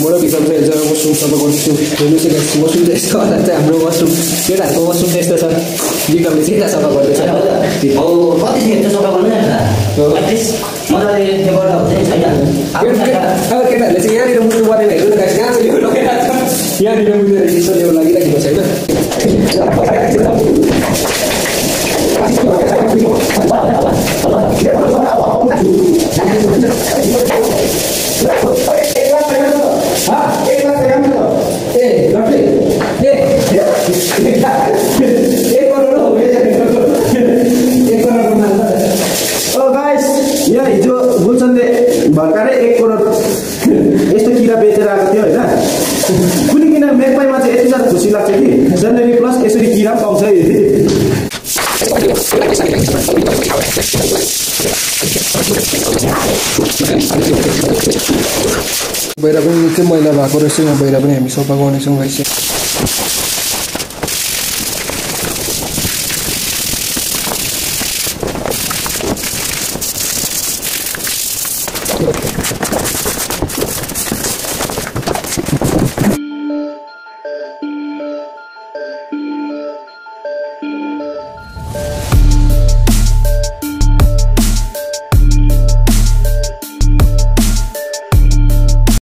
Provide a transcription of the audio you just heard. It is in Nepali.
म र भित्र चाहिँ जग्गा वासरुम सफा गर्छु हेर्नुहोस् गाइस वासरुम चाहिँ यस्तो होला चाहिँ हाम्रो वासरुम केटाहरूको वासरुम चाहिँ यस्तो छ विक्रमले चाहिँ सफा गर्दैछ हो कति दिन सफा गर्नु नि एटलिस्ट मजाले त्यो गर्दा हुन्छ छैन अब केटाहरूले चाहिँ यहाँनिर मुटु बनेर हेर्नु गाइस कहाँ चाहिँ यो लगाइरहेको छ यहाँनिर मुटेर यसो ल्याउ लागिरहेको छैन हिजो गुलसनले भर्खरै 1 करोड यस्तो किरा बेचेर आएको थियो होइन कुनै किन मेकपाईमा चाहिँ यति साह्रो खुसी लाग्छ कि जनवरी प्लस यसरी किरा पाउँछ बाहिर पनि निकै मैला भएको रहेछ यहाँ बाहिर पनि हामी सफा गर्नेछौँ गाइस